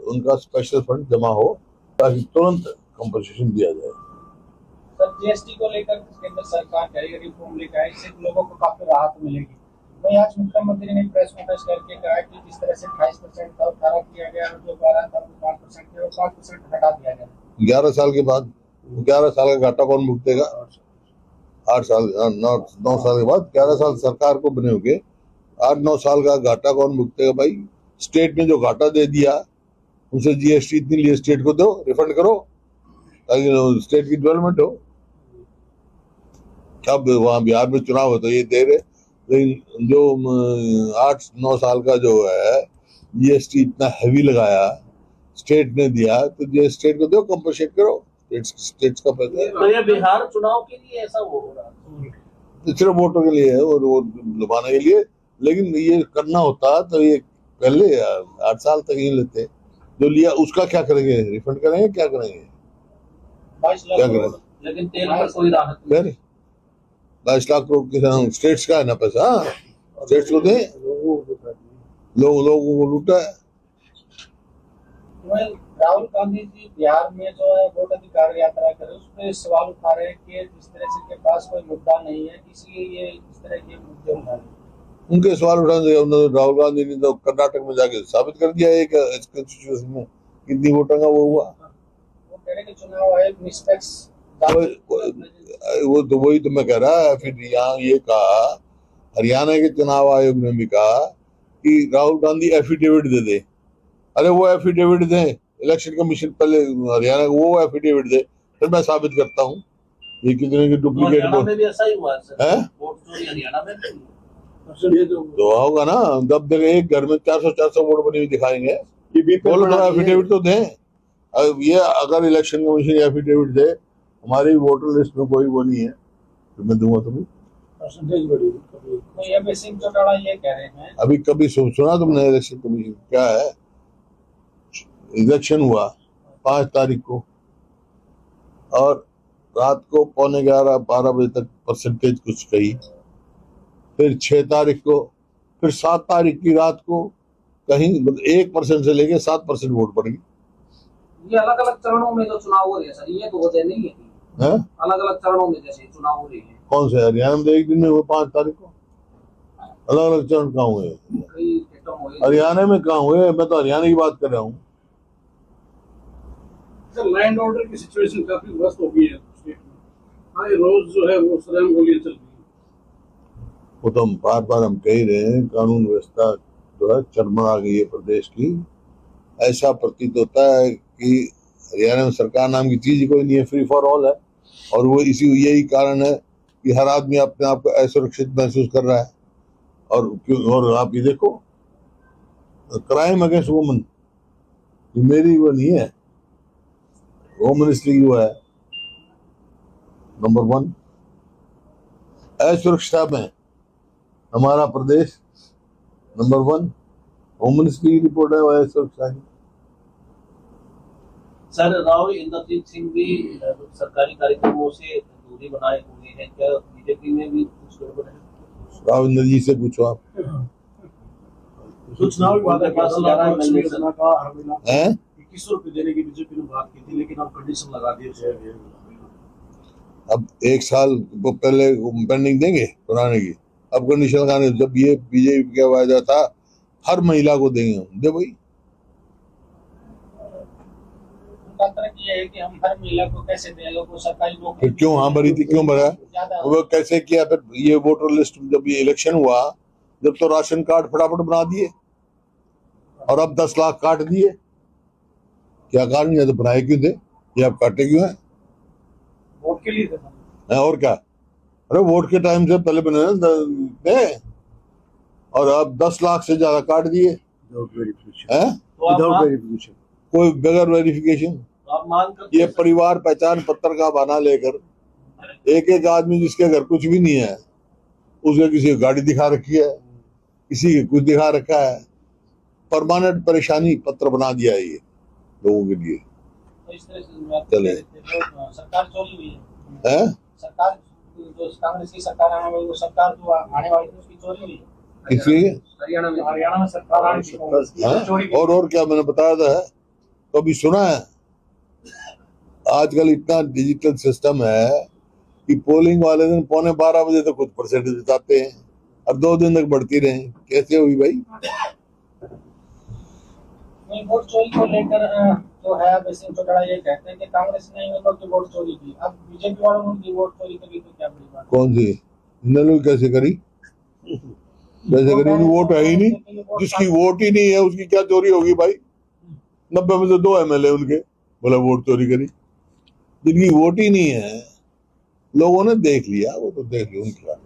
उनका special fund जमा हो ताकि तुरंत कंपनसेशन दिया जाए। सर जीएसटी को लेकर केंद्र सरकार करेगी रिफॉर्म लेकर आए, इससे लोगों को काफी राहत मिलेगी। वहीं आज मुख्यमंत्री ने प्रेस कॉन्फ्रेंस करके कहा कि जिस तरह से 28% का उतारा किया गया और जो 12 था 5% थे और 5% हटा दिया गया 11 साल के बाद। 11 साल का घाटा कौन भुगतेगा? 8 साल 9 साल के बाद 11 साल सरकार को बने होंगे, 8-9 साल का घाटा कौन भुगतेगा भाई? स्टेट ने जो घाटा दे दिया उनसे जीएसटी इतनी लिए स्टेट को दो, रिफंड करो ताकि स्टेट की डेवलपमेंट हो। अब वहां बिहार में चुनाव हो तो ये दे रहे, लेकिन जो 8-9 साल का जो है जीएसटी इतना हैवी लगाया स्टेट ने दिया तो स्टेट को दो, कंपनसेट करो, स्टेट्स का पैसा है। तो ये बिहार चुनाव के लिए ऐसा हो रहा है, सिर्फ वोटों के लिए है और वोट लुभाने के लिए। लेकिन ये करना होता तो ये पहले 8 साल तक ही लेते, जो लिया उसका क्या करेंगे? रिफंड करेंगे? क्या करेंगे? 22 क्या लाख करेंगे? लेकिन तेल पर कोई राहत नहीं। फिर 22 लाख करोड़ के स्टेट्स का है ना पैसा, स्टेट्स को दें, लोगों को लूटा है। राहुल गांधी जी बिहार में जो है वोट अधिकार यात्रा करे उस पर सवाल उठा रहे हैं कि जिस तरह से के पास कोई मुद्दा नहीं है इसलिए ये इस तरह के मुद्दे उठा रहे हैं। उनके सवाल उठाने राहुल गांधी ने तो कर्नाटक में जाके साबित कर दिया एक कंस्टिट्यूशन में कितनी वोटों का वो हुआ। वो कह रहे कि चुनाव आयोग निष्पक्ष वो तो वही तो मैं कह रहा है। फिर यहाँ ये कहा, हरियाणा के चुनाव आयोग ने भी कहा कि राहुल गांधी एफिडेविट दे दे। अरे वो एफिडेविट दे, इलेक्शन कमीशन पहले हरियाणा को वो एफिडेविट दे, फिर मैं साबित करता हूँ ये कितने की डुप्लीकेट वोट में भी ऐसा ही हुआ है। वोट चोरी हरियाणा में तो होगा ना। जब तक एक घर में 400 वोट बनी हुई दिखाएंगे, बोलो तो एफिडेविट तो दें। अब ये अगर इलेक्शन कमीशन एफिडेविट दे हमारी वोटर लिस्ट में कोई वो नहीं है तो मैं दूंगा तुम्हें। ये कह रहे हैं अभी कभी सुना तुमने इलेक्शन कमीशन क्या है? इलेक्शन हुआ 5 तारीख को और रात को 11:45 बजे तक परसेंटेज कुछ कही, फिर 6 तारीख को, फिर 7 तारीख की रात को कहीं 1% से लेके 7% वोट पड़ गई। ये अलग अलग चरणों में जो चुनाव हो रहे हैं सर, ये तो होते नहीं है अलग अलग चरणों में जैसे चुनाव हो रहे हैं। कौन से? हरियाणा में एक दिन में हुए 5 तारीख को, अलग अलग चरण कहाँ हुए? हरियाणा में कहाँ हुए? मैं तो हरियाणा की बात कर रहा हूँ। लैंड ऑर्डर की सिचुएशन काफी ध्वस्त हो गई है स्टेट में। हाँ, रोज जो है वो सलाम गोलियां चल रही है। वो तो हम बार हम कह ही रहे हैं, कानून व्यवस्था जो है चरमरा गई है प्रदेश की। ऐसा प्रतीत होता है कि हरियाणा में सरकार नाम की चीज कोई नहीं है, फ्री फॉर ऑल है। और वो यही कारण है कि हर आदमी अपने आप को असुरक्षित महसूस कर रहा है। और आप ये देखो, क्राइम अगेंस्ट वुमन मेरी वो नहीं है, होम मिनिस्ट्री वो है नंबर 1। असुरक्षा में हमारा प्रदेश नंबर 1, होम मिनिस्ट्री की रिपोर्ट है वो असुरक्षा की। सर राव इंद्रजीत सिंह भी सरकारी कार्यक्रमों से दूरी बनाए हुए हैं, क्या बीजेपी में भी कुछ गड़बड़ है? राव इंद्रजीत से पूछो आप। चुनाव विवाद है 21 रुपए देने की बीजेपी ने बात की थी, लेकिन अब कंडीशन लगा दी है। अब 1 साल पहले पेंडिंग देंगे पुराने की, अब कंडीशन लगाने। जब ये बीजेपी का वायदा था हर महिला को देंगे, दे भाई। ये है कि हम हर महिला को कैसे दें, लोगों सरकारी नौकरी। फिर क्यों हाँ भरी थी, क्यों भरा? वो कैसे किया? फिर ये वोटर लिस्ट जब ये इलेक्शन हुआ, जब तो राशन कार्ड फटाफट बना दिए और अब 10 लाख काट दिए। क्या कारण है? तो बनाए क्यों थे? ये आप काटे क्यों है? वोट के लिए है और क्या? अरे वोट के टाइम से पहले बने और अब 10 लाख से ज्यादा काट दिए कोई बगैर वेरिफिकेशन। ये परिवार पहचान पत्र का बहाना लेकर एक आदमी जिसके घर कुछ भी नहीं है उसके किसी को गाड़ी दिखा रखी है, किसी के कुछ दिखा रखा है, परमानेंट परेशानी पत्र बना दिया है ये लोगों के लिए। तो इस तरह से चले सरकार चोरी हुई है, सरकार जो कांग्रेस की सरकार है वो सरकार जो आने वाली थी उसकी चोरी हुई है। इसलिए हरियाणा में सरकार और क्या मैंने बताया था तो अभी सुना है? आजकल इतना डिजिटल सिस्टम है कि पोलिंग वाले दिन 11:15 तक खुद परसेंटेज बताते हैं और 2 दिन तक बढ़ती रहे। कैसे हुई भाई? वहीं वोट चोरी को लेकर जो है अब सिंह चौटाला ये कहते हैं कि कांग्रेस ने इन लोगों की वोट चोरी की, अब बीजेपी वालों ने उनकी वोट चोरी करी तो क्या बड़ी बात है? कौन सी इन्होंने कैसे करी? कैसे करी? उनकी वोट है ही नहीं। जिसकी वोट ही नहीं है उसकी क्या चोरी होगी भाई? 90 में से 2 MLA उनके, बोला वोट चोरी करी। जिनकी वोट ही नहीं है लोगों ने देख लिया, वो तो देख लिया उनका।